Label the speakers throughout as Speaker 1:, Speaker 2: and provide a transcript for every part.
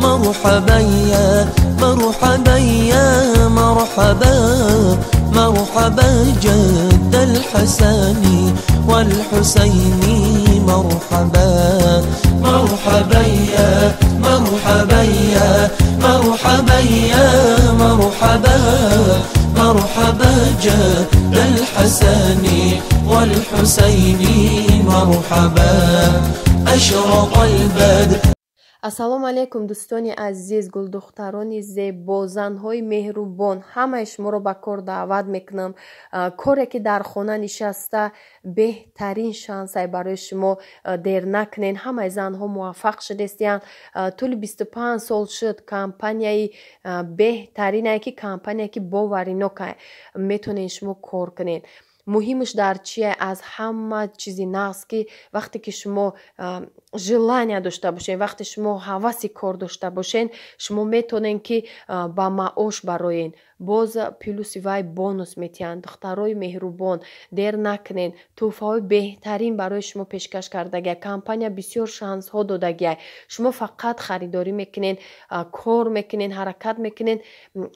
Speaker 1: مرحبا يا مرحبا يا مرحبا مرحبا جد الحسن والحسين مرحبا مرحبا يا مرحبا يا مرحبا يا مرحبا مرحبا جد الحسن والحسين مرحبا أشرق البدر.
Speaker 2: ассалому алейкум дӯстони азиз, гулдухтарони зебо, занҳои меҳрубон, ҳамаи шуморо ба кор даъват мекунам. коре ки дар хона нишаста беҳтарин шансай барои шумо, дер накунен. ҳамаи занҳо муваффақ шудестиянд. тӯли 25 сол шуд компанияи беҳтаринае ки компания ки боваринокае метонен шумо кор кунен. муҳимаш дар чие? аз ҳама чизи нағз ки вақте ки шумо желания дошта бошен, вақте шумо ҳаваси кор дошта бошен, шумо метонен ки ба маош бароен. боз плюси вай бонус метиҳанд. духтарои меҳрубон, дер накунен. тӯҳфаҳои беҳтарин барои шумо пешкаш кардагия. компания бисёр шансҳо додагия. шумо фақат харидорӣ мекунен, кор мекунен, ҳаракат мекунен,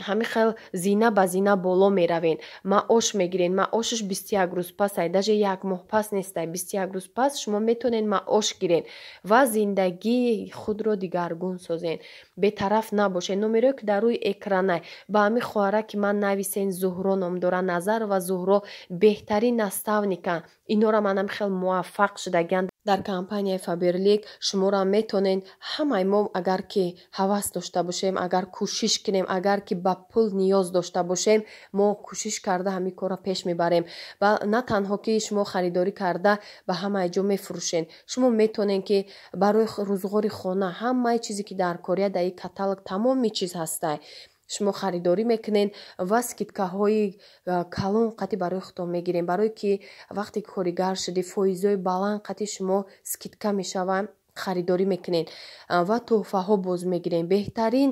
Speaker 2: ҳамин хел зина ба зина боло меравен. маош мегирен. маошаш 21 рӯз пасай, даже 1 моҳ пас нестай. 21 рӯз пас шумо метонен маош гирен ва зиндагии худро дигаргун созен. бетараф набошен. номеро ки дар рӯи экранай ба ҳамин хоҳара ки ман нависен Зуҳро ном дора. Назар ва Зуҳро беҳтарин наставника. инора манам хел муваффақ шудагиянд дар компанияи Фаберлик. шуморо метонен ҳамаи мо агар ки ҳавас дошта бошем, агар кӯшиш кунем, агар ки ба пул ниёз дошта бошем, мо кӯшиш карда ҳамин корро пеш мебарем. ва на танҳо ки шумо харидорӣ карда ба ҳамаи ҷо мефурӯшен, шумо метонен ки барои рӯзғори хона ҳамаи чизе ки дар кория дар ин каталог тамоми чиз ҳастай. шумо харидорӣ мекунен ва скидкаҳои калон қати барои худтон мегирем, барое ки вақте коригар шуди фоизҳои баланд қати шумо скидка мешаванд. харидорӣ мекунен ва тӯҳфаҳо боз мегирем. беҳтарин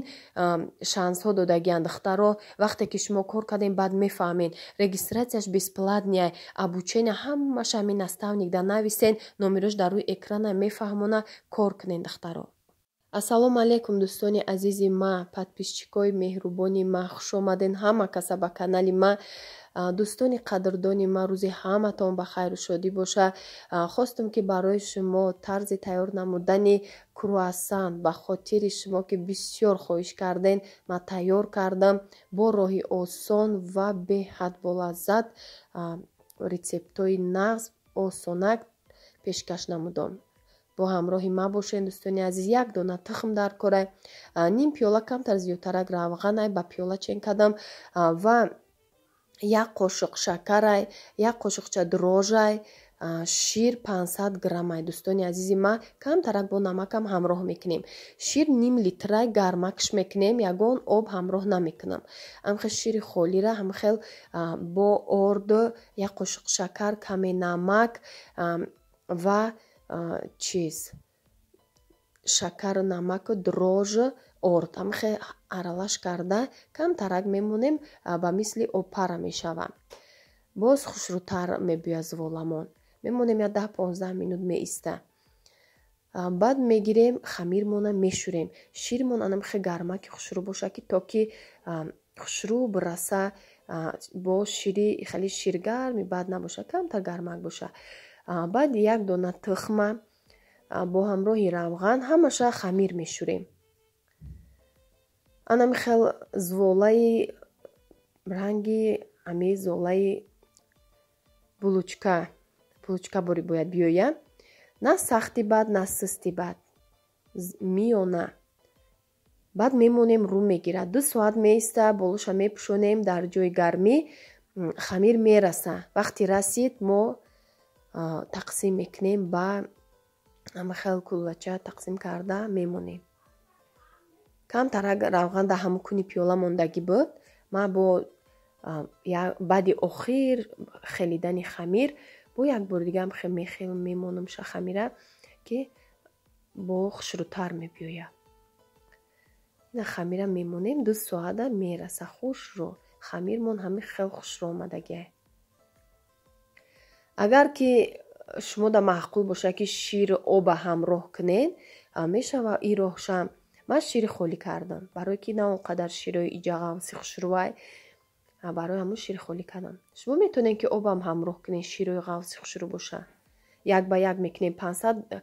Speaker 2: шансҳо додагиянд. духтаро вақте ки шумо кор кардем баъд мефаҳмен. регистратсияш бесплатния, обучения ҳамаш ҳамин наставник дар нависен, номерош дар рӯи экрана мефаҳмона. кор кунен духтаро. ассалому алейкум дӯстони азизи ма, подписчикои меҳрубони ма, хуш омаден ҳама каса ба канали ма. дӯстони қадрдони ма, рӯзи ҳаматон ба хайру шодӣ боша. хостам ки барои шумо тарзи тайёр намудани круассан ба хотири шумо ки бисёр хоҳиш карден, ма тайёр кардам бо роҳи осон ва беҳад болаззат. рецептои нағз осонак пешкаш намудам. бо ҳамроҳи ма бошен дӯстони азиз. 1 дона тухм дар корай, ним пиёла камтар зиёдтарак равғанай ба пиёла чен кардам ва 1 қошуқ шакарай, 1 қошуқча дрожжай, шир 500 граммай. дӯстони азизи ма камтарак бо намакам ҳамроҳ мекунем. шир ним литрай гармакш мекунем, ягон об ҳамроҳ намекунам. ҳамхел шири холира, ҳамхел бо орд, 1 қошуқ шакар, каме намак ва чиз шакару намаку дрожжу орд ҳамхе аралаш карда камтарак мемонем, ба мисли опара мешава. боз хушрӯтар мебӯяд зволамон. мемонем я 10-15 минут меиста. баъд мегирем хамирмона мешӯрем. ширмон анамхе гармаки хушрӯ боша ки то ки хушрӯ бираса бо шири хеле ширгарми баъд набоша, камтар гармак боша. баъд 1 дона тухма бо ҳамроҳи равған ҳамаша хамир мешӯрем. анами хел зволаи ранги ами золаи булучка бори бояд биёя. на сахти бад, на сусти бад, миёна. баъд мемонем рӯ мегирад. 2 соат меиста, болоша мепӯшонем дар ҷои гармӣ. хамир мераса. вақти расид мо тақсим мекунем ба ҳамахел куллача тақсим карда мемонем. камтарак равған дар ҳамун куни пиёла мондагӣ буд. ма бо баъди охир хелидани хамир бо як бори дига мехел мемонам хамира ки бо хушрӯтар мебиёяд. ина хамира мемонем 2 соата мераса. хушро хамирмон ҳамин хел хушро омадагия. агар ки шумо да маъқул боша ки шир оба ҳамроҳ кунен, мешава ин роҳша ман шири холӣ кардам, барое ки на он қадар широи иҷағам сихшурвай, барои ҳамун шири холӣ кардам. шумо метавонед ки обам ҳамроҳ кунед, широи ғавси хушрӯ боша. як ба як мекунем 500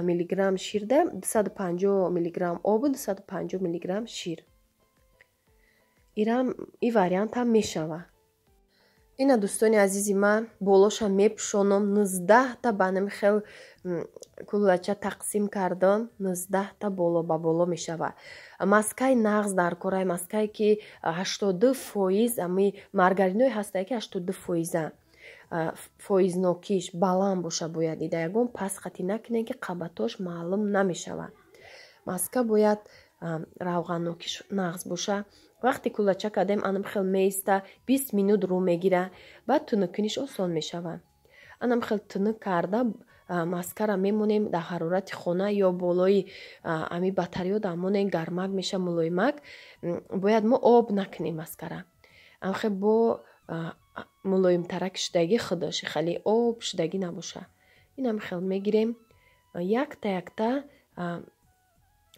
Speaker 2: миллиграмм шир да 250 миллиграмм обу 250 миллиграмм шир. И вариант ҳам мешава. ина дӯстони азизи ман болоша мепӯшонам. 19 та ба нами хел кулача тақсим кардам. 19 та боло ба боло мешава. маскаи нағз дар кора, маскае ки 80% ами маргаринои ҳастае ки 80% фоизнокиш баланд боша бояд. ида ягон пасхати накунед ки қабатош маълум намешава. маска бояд равғаннокиш нағз боша. вақти кулача кардем анам хел меиста 20 минут рӯ мегира. баъд тунук куниш осон мешава. анам хел тунук карда маскара мемонем дар ҳарорати хона ё болои ами батариё дамонем гармак меша мулоимак. бояд мо об накунем маскара. ам хел бо мулоимтарак шудагӣ худош, хеле об шудагӣ набоша. инам хел мегирем якта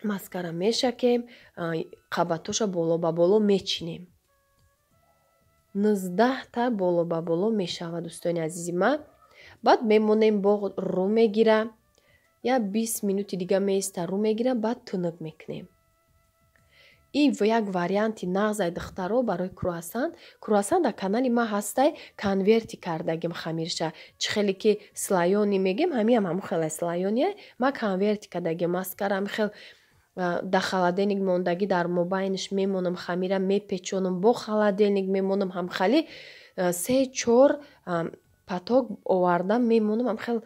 Speaker 2: маскара мешакем, қабатоша боло ба боло мечинем. 19 та боло ба боло мешава дӯстони азизи ман. баъд мемонем бо рӯ мегира, я 20 минути дига меиста рӯ мегира, баъд тунук мекунем. ин як варианти нағзай духтаро барои круасан. Круасан дар канали ма ҳастай конверти кардагим хамирша. чӣ хеле ки слайони мегем, ҳамиам ҳамун хеле слайоnie. ма конверти кардагим маскарам хел дар холодильник мондагӣ дар мобайниш мемонам, хамира мепечонам, бо холодильник мемонам, ҳамхали 3-4 паток оварда мемонам, ҳамхел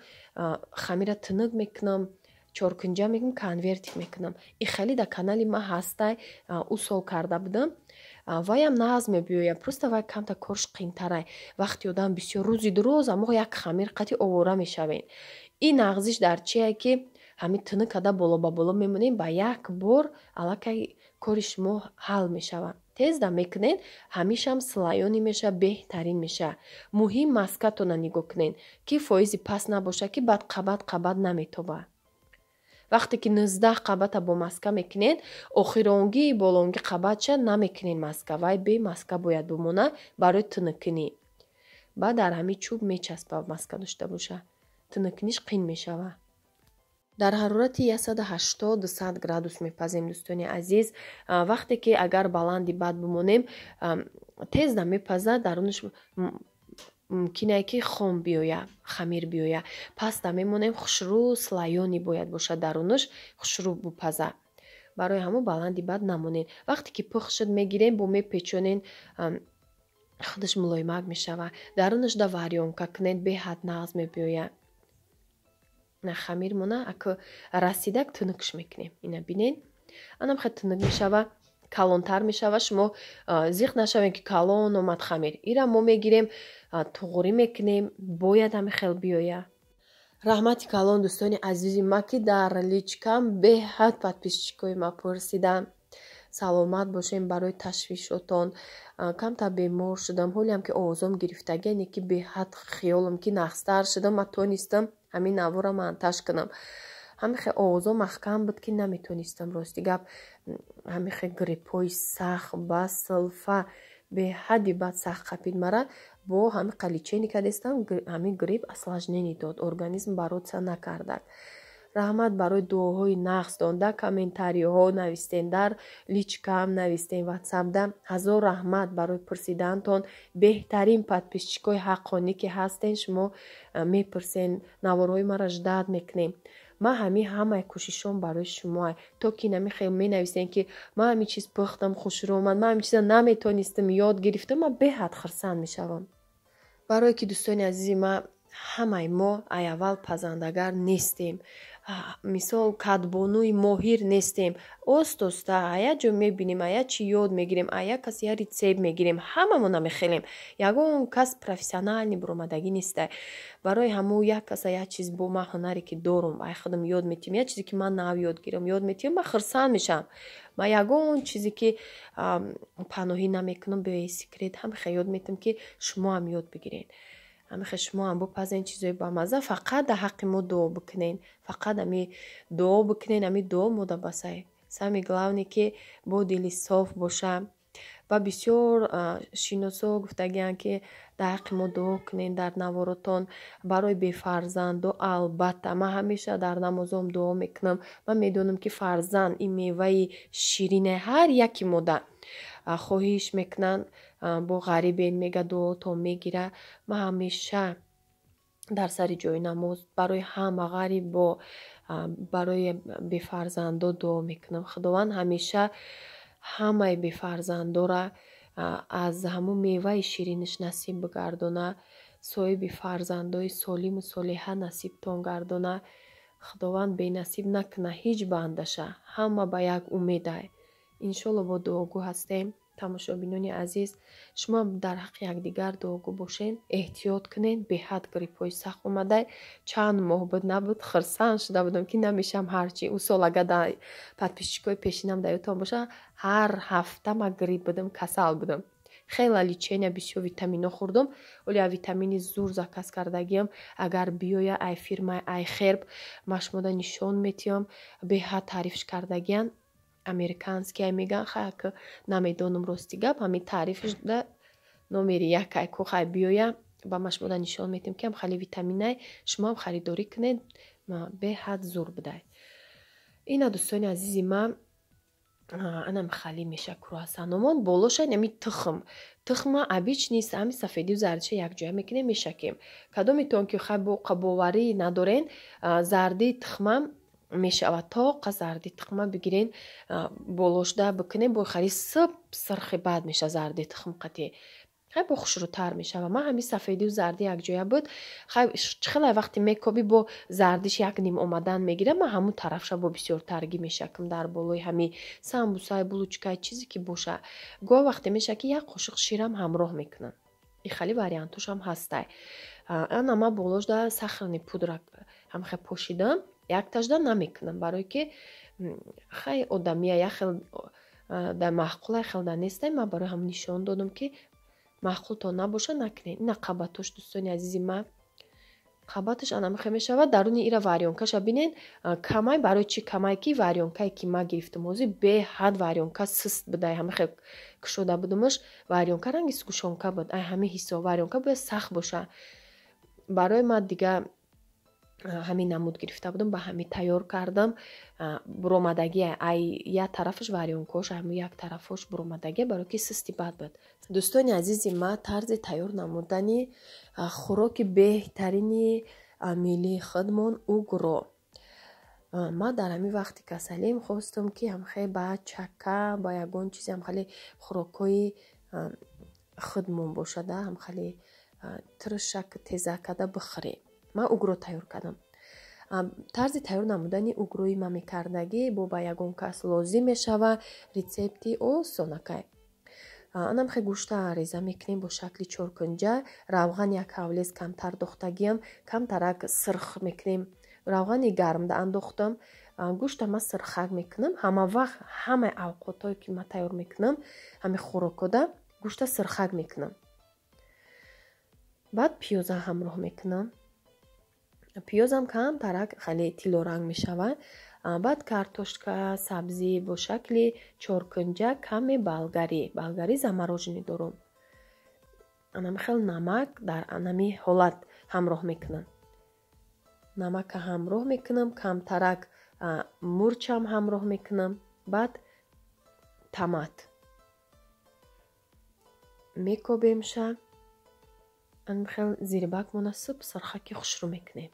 Speaker 2: хамира тунук мекунам, чоркунҷа мекунам, конвертик мекунам. и хеле дар канали ма ҳастай усол карда будам. ваям нағз мебиёяд, просто вай камта корш қийтарай. вақти одам бисёр рӯзи дуроз аммо як хамир қати овора мешавен. ин нағзиш дар чие ки ҳамин тунук када боло ба боло мемонем, ба як бор аллакай кори шумо ҳал мешава. тезда мекунен, ҳамишам слайони меша, беҳтарин меша. муҳим маскатона нигоҳ кунен ки фоизи паст набоша, ки баъд қабат наметоба. вақте ки 19 қабата бо маска мекунен, охиронгии болонгӣ қабатша намекунен маска. вай бе маска бояд бимона барои тунуккунӣ. баъд дар ҳамин чӯб мечаспа, маска дошта боша. тунуккуниш қин мешава. дар ҳарорати 180-200 градус мепазем дӯстони азиз. вақте ки агар баланди бад бимонем, тезда мепаза, дарунаш мумкинае ки хом биёя, хамир биёя. паста мемонем, хушрӯ слайони бояд боша, дарунаш хушрӯ бупаза. барои ҳамон баланди бад намонен. вақте ки пух шуд мегирем, бо мепечонен, худаш мулоимак мешава. дарунаш да варёнка кунед, беҳад нағз мебиёя. на хамир мона ако расидак тунукш мекунем. ина бинен. анам хел тунук мешава, калонтар мешава. шумо зиқ нашавен ки калон омад хамир. ира мо мегирем, туғурӣ мекунем, бояд ҳами хел биёя. раҳмати калон дӯстони азизи ма ки дар личкам беҳад подписчикои ма пурсидан. саломат бошем, барои ташвишотон. камта бемор шудам, ҳолиам ки овозом гирифтагине ки беҳад хиёлам ки нағзтар шудам. ма тонистам ҳамин навора монтаж кунам. ҳамихе овозом махкам буд ки наметонистам рости гап. ҳамихе гриппои сах, басл, фа беҳади бад сах қапид мара. бо ҳами қаличени кадестам, ҳамин грипп осложнение дод, организм бароса накардад. раҳмат барои дуоҳои нағздон, дар комментариҳо навистен, дар личкам навистен, ватсапда. ҳазор раҳмат барои пурсидантон. беҳтарин подписчикои ҳаққонӣ ки ҳастен, шумо мепурсен, наворҳои мара ждат мекунем. ма ҳамаи кӯшишом барои шумоа. то ки нами хел менависем ки ма ҳамин чиз пухтам, хушрӯ омад, ма ҳамин чиза наметонистам ёд гирифтам, ма беҳад хурсанд мешавам. барое ки дӯстони азизи ма, ҳамаи мо айаввал пазандагар нестем. мисол кадбонуи моҳир нестем. остоста ая ҷо мебинем, ая чи ёд мегирем, ая кас я рецепт мегирем, ҳамамон намехелем. ягон кас профессионални буромадагӣ нестай. барои ҳамун як каса як чиз бо ман ҳунаре ки дорам, ай худам ёд метиҳам, як чизе ки ман нав ёд гирам, ёд метиҳам, ман хурсанд мешам. ма ягон чизе ки паноҳӣ намекунам, бе секрет ҳамихе ёд метиҳам ки шумо ҳам ёд бигирен. ҳамихе шумо ҳам бипазен чизои бамаза, фақат дар ҳаққи мо дуо бикунен. фақат ҳами дуо бикунен, ҳами дуо мо да басай сами главне ки бо дили соф боша. ва бисёр шиносо гуфтагианд ки дар ҳаққи мо дуо кунед дар наворотон барои бефарзандо. албатта ман ҳамеша дар намозом дуо мекунам. ман медонам ки фарзанд ин меваи ширине. ҳар яки модар хоҳиш мекунанд бо ғарибен мега дуотон мегира. ман ҳамеша дар сари ҷои намоз барои ҳама ғарибо барои бефарзандо дуо мекунам. худованд ҳамеша ҳамаи бефарзандора аз ҳамун меваи шириниш насиб бигардона. соҳиби фарзандои солиму солиҳа насибтон гардона. худованд бенасиб накуна ҳеҷ бандаша. ҳама ба як умедае. иншоалло бо дуогӯ ҳастем. тамошобинони азиз, шумо дар ҳаққи якдигар дуогӯ бошен, эҳтиёт кунед. беҳад гриппҳои сахт омадай. чанд моҳ буд набуд хурсанд шуда будам ки намешам ҳарчи ӯ сол ага дар подписчикои пешинам дар ёдтон боша ҳар ҳафта ма грипп будам, касал будам. хела лечения бисёр витамино хӯрдам, вале витамини зур заказ кардагиам агар биёя ай фирмаи ай херб ма шумода нишон метиҳам. беҳад таърифш кардагианд. американские меган хай ки намедонам рости гап ҳамин таърифиш да номери якай ко хай биёя ба ма шумода нишон метиҳам ки ҳам хали витаминай шумоам харидорӣ кунед. беҳад зур будай. ина дӯстони азизи ма анам хали меша круассаномон болоша нами тухма обични ҳами сафедию зардиша якҷоя мекунем мешакем. кадометон ки хай бо қабоварӣ надорен зарди тухмам мешавад. тоқа зарди тухма бигирен болошда бикунем бо хари сып сирхи бад меша зарди тухм қати хай бо хушрӯтар мешава. ман ҳами сафедию зарди якҷоя буд. хай чихелай вақти мекоби бо зардиш як ним омадан мегирам. ман ҳамун тарафша бо бисёр тарги мешакам дар болои ҳами самбусай булучкай чизе ки боша. гоҳ вақте меша ки як қошиқ ширам ҳамроҳ мекунам. и хали вариантушам ҳастай. ана ма болошда сахарни пудра ҳамхе пошидам. яктажда намекунам барое ки хай одамия яхел да маъқулай хелда нестай. ман барои ҳам нишон додам ки маъқул то набоша накунед. ина қабатош дӯстони азизи ма қабаташ анамихе мешавад. даруни ира варёнкаша бинен камай. барои чи камай ки варёнкае ки ма гирифтам ҳозир беҳад варёнка сист будай. ҳамихе кушода будамаш варёнка ранги скушонка буд. ай ҳамин ҳисоб варёнка бояд сахт боша. барои ма дига ҳамин намуд гирифта будам ба ҳамин тайёр кардам. буромадаги ай як тарафаш варёнкош ҳамин як тарафаш буромадаги барои ки систи бад буд. дӯстони азизи ма тарзи тайёр намудани хӯроки беҳтарини миллии худмон угро. ма дар ҳамин вақти касалим хостам ки ҳамхе ба чака ба ягон чизи ҳамхали хӯрокҳои худмон бошада ҳамхали тиршак теза када бихӯрем. ман угро тайёр кардам. тарзи тайёр намудани угрои ма мекардагӣ бо ба ягон кас лозим мешава. рецепти осонакай. анамхе гӯшта реза мекунем бо шакли чоркунҷа. равған як ҳавлез камтар дохтагиам камтарак сирх мекунем. равғани гармда андохтам. гӯшта ма сирхак мекунам. ҳама вақт ҳамаи авқотое ки ма тайёр мекунам ҳами хӯрокода гӯшта сирхак мекунам. баъд пиёза ҳамроҳ мекунам. пиёзам камтарак хеле тилоранг мешавад. баъд картошка сабзӣ бо шакли чоркунҷа каме болгарӣ замороженӣ дорам. анамихел намак дар анами ҳолат ҳамроҳ мекунам. намака ҳамроҳ мекунам. камтарак мурчам ҳамроҳ мекунам. баъд томат мекобемша. анамихел зирбак мунасиб сирхаки хушрӯ мекунем.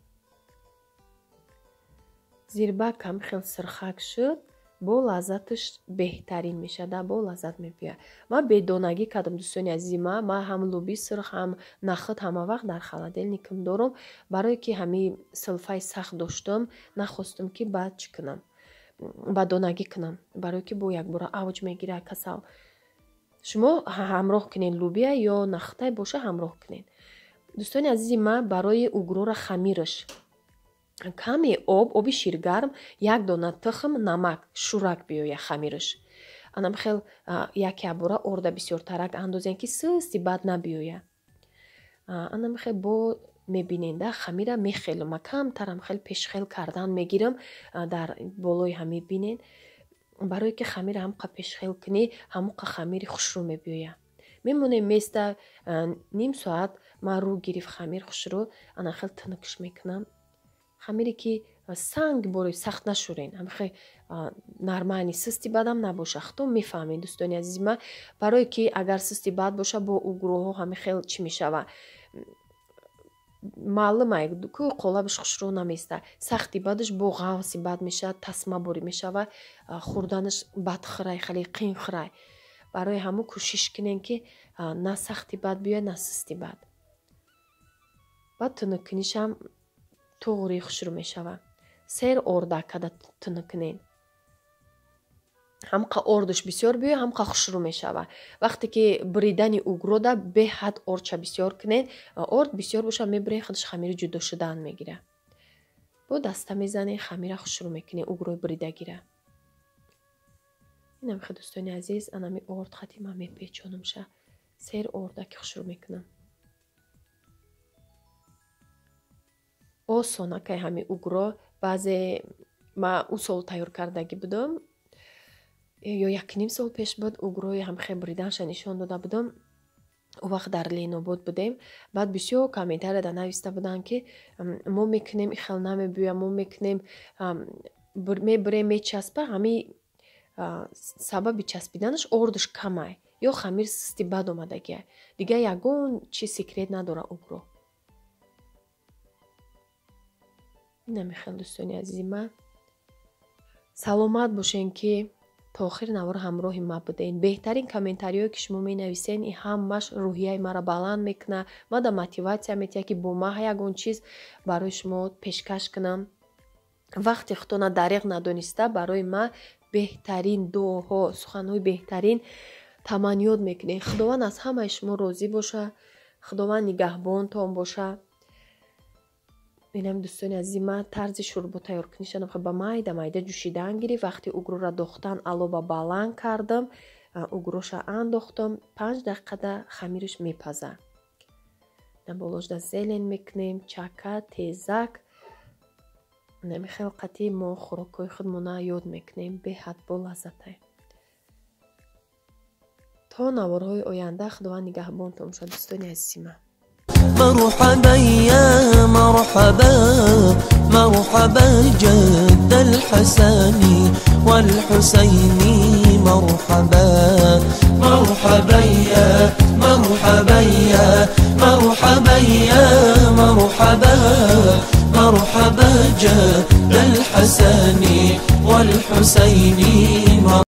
Speaker 2: зирбак ҳамихел сирхак шуд бо лаззаташ беҳтарин мешада. бо лаззат мебиёяд. ма бедонагӣ кардам дӯстони азизи ма. ма ҳам луби сирх ҳам нахид ҳама вақт дар холодильникам дорам. барое ки ҳамин силфаи сахт доштам нахостам ки баъд чӣ кунам ба донагӣ кунам. барое ки бо якбора авҷ мегирад касал. шумо ҳамроҳ кунед лубия ё нахтай боша ҳамроҳ кунед. дӯстони азизи ма барои угрора хамираш каме оби ширгарм, як дона тухм, намак, шурак биёя хамираш. анамхел яке абора орда бисёртарак андозем ки систи бад набиёя. анамхел бо мебиненда хамира мехелам. ма камтарам хел пешхел кардан мегирам дар болои ҳами бинен. барое ки хамир ҳамқа пешхел кунӣ ҳамуқа хамири хушрӯ мебиёя. мемонем места ним соат ман рӯ гирифт хамир хушрӯ анахел тинукш мекунам. хамире ки санг бори сахт нашӯрен, ҳамихе нармани систи бадам набоша. хто мефаҳмед дӯстони азизи ман, барое ки агар систи бад боша бо угрӯҳо ҳамихел чӣ мешава, маълумай ку қолабаш хушрӯ наместа, сахти бадаш бо ғавси бад меша, тасма бори мешава, хӯрданаш бадхӯрай, хеле қинхӯрай. барои ҳамо кӯшиш кунем ки на сахти бад биёяд, на систи бад. баъд тунукунишам туғри хушрӯ мешава. сер орда када тунукунен. ҳамқа ордаш бисёр биёяд, ҳамқа хушрӯ мешава. вақте ки бридани угрода беҳад орча бисёр кунен, орд бисёр боша мебурен, худаш хамири ҷудо шудан мегира. бо даста мезанен, хамира хушрӯ мекунен, угрои бридагира. инам хе дӯстони азиз, анами орд хати ман мепечонумша. сер орда ки хушрӯ мекунам. осонакай ҳами угро. баъзе ма у сол тайёр кардаги будам, ё 1.5 сол пеш буд, угрои ҳамихе бриданша нишон дода будам. у вақт дар Ленобод будем. баъд бисёр комментарияда нависта буданд ки мо мекунем ихел намебиёя, мо мекунем мебурем мечаспа, ҳами сабаби часпиданаш ордаш камай ё хамир систи бад омадагия. дигар ягон чи секрет надора угро. инами хел дӯстони азизи ман, саломат бошен ки то охир навор ҳамроҳи ма буден. беҳтарин комментариҳое ки шумо менависен, и ҳамаш рӯҳияи мара баланд мекуна, мада мотиватсия метиҳа ки бо ма ягон чиз барои шумо пешкаш кунам. вақте худона дариқ надониста барои ма беҳтарин дуоҳо, суханҳои беҳтарин таманниёт мекунед. худованд аз ҳамаи шумо розӣ боша. худованд нигаҳбонтон боша. инам дӯстони азизи ман, тарзи шӯрбо тайёркунишам ба майда майда ҷӯшидан гирифт. вақти угрора дохтан алоба баланд кардам, угроша андохтам, 5 дақиқада хамириш мепаза. болошда зелен мекунем, чака, тезак. инами хел қатъи мо хӯрокҳои худмона ёд мекунем, беҳад бо лаззатай. то наворҳои оянда худованд нигаҳбонтон бошад дӯстони азизи ман.
Speaker 1: مرحبا يا مرحبا مرحبا جد الحسن والحسين مرحبا مرحبا يا مرحبا يا مرحبا يا مرحبا مرحبا جد الحسن والحسين